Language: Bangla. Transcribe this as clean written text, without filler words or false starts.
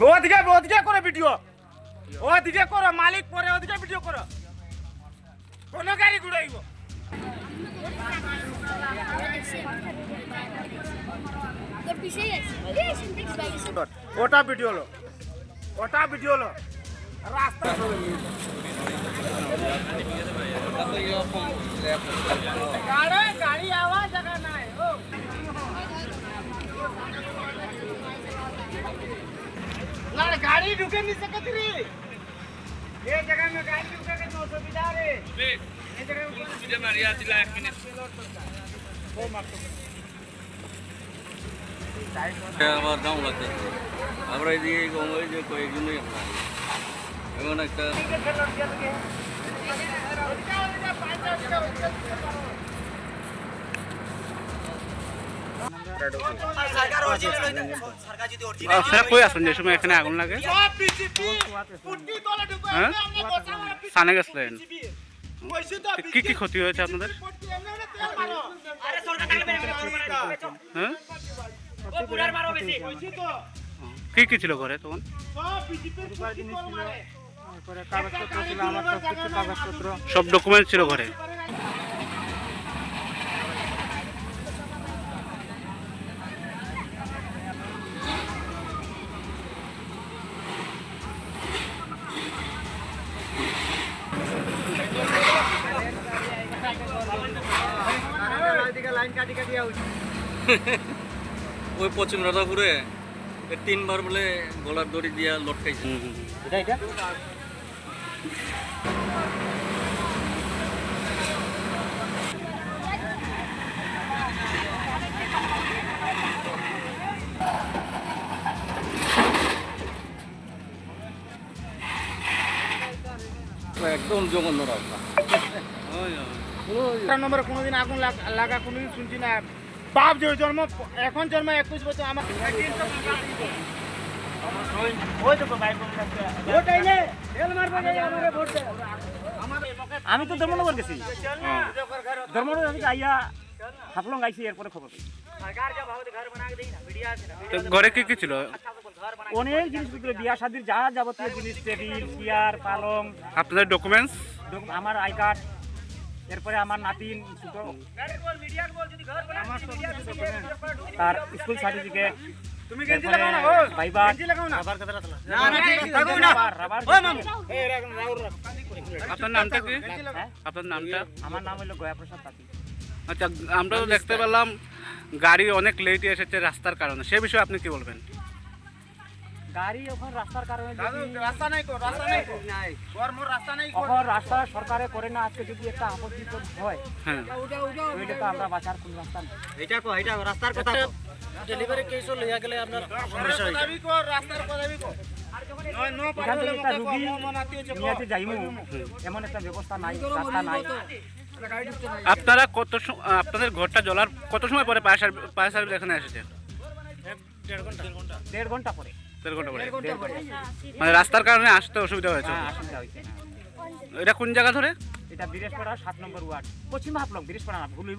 ওদিকে করো ভিডিও, ওদিকে করো, মালিক পরে ওদিকে ভিডিও করো, কোন গাড়ি ঘুরাইব। ওটা ভিডিও লো, ওটা ভিডিও লো রাস্তা গাড়ি आवाज जगह ना है ओ यार गाड़ी रुके नहीं सकती रे ये जगह में गाड़ी रुके के तो सुविधा रे ये जगह में सुविधा मारिया दिला 1 मिनट वो मार আবার দাম লাগছে আমরা এদিকে ওই যে কয়েকজনই এমন একটা কই আছেন যে সময় এখানে আগুন লাগে? সানে গেছিলেন, কি কি ক্ষতি হয়েছে আপনাদের? হ্যাঁ কি কি ছিল ঘরে তখন? সব ডকুমেন্ট ছিল ঘরে। ওই পশ্চিম রাধাপুরে 3বার বলে গলার দড়ি দিয়া লটকাইছে। একদম জঘন্য রাস্তা। নম্বরে কোনোদিন আগুন লাগা কোনোদিন শুনছি না। বাপ যে জন্ম এখন জন্ম 21 বছর আমার আমি তো ধর্মনগর গেছি, ধর্মনগর আইয়া হাফলং আইছি, এরপরে খবর পাই। ঘরে কি কি ছিল? অনেক জিনিসপত্র, বিয়া শাদির যা যাবতীয় জিনিস, টেবিল চেয়ার পালং। আপনাদের ডকুমেন্টস? আমার আই কার্ড, এরপরে আমার নাতিন তার স্কুল সার্টিফিকেট, আপনার নামটা কি? আপনার নামটা? আমার নাম হলো গয়াপ্রসাদ তাঁতি। আচ্ছা, আমরা তো দেখতে পেলাম গাড়ি অনেক লেটে এসেছে রাস্তার কারণে, সে বিষয়ে আপনি কি বলবেন? গাড়ি এখন রাস্তার কারণে রাস্তা নাই, রাস্তা সরকারে করে না। আজকে যদি একটা আপত্তি হয়, হ্যাঁ, ওইটা তো আমরা বাঁচার কোন রাস্তা নেই। এটা রাস্তার কথা ডেলিভারি কেসও লইয়া গেলে আপনার সমস্যা হয়ে যায়। রাস্তার কথা বিকো এখান থেকে একটা রুগী নিয়ে যাইমু এমন একটা ব্যবস্থা নাই, রাস্তা নাই। আপনারা আপনাদের ঘরটা জ্বলার কত সময় পরে ফায়ার সার্ভিস এখানে এসেছে? 1.5 ঘন্টা পরে। 1.5 ঘন্টা পরে? মানে রাস্তার কারণে আসতে অসুবিধা হয়েছে? অসুবিধা হয়েছে। এটা কোন জায়গা ধরে? এটা বীরেশপাড়া 7 নম্বর ওয়ার্ড, পশ্চিম হাফলং, বীরেশপাড়া না ভুল হইব।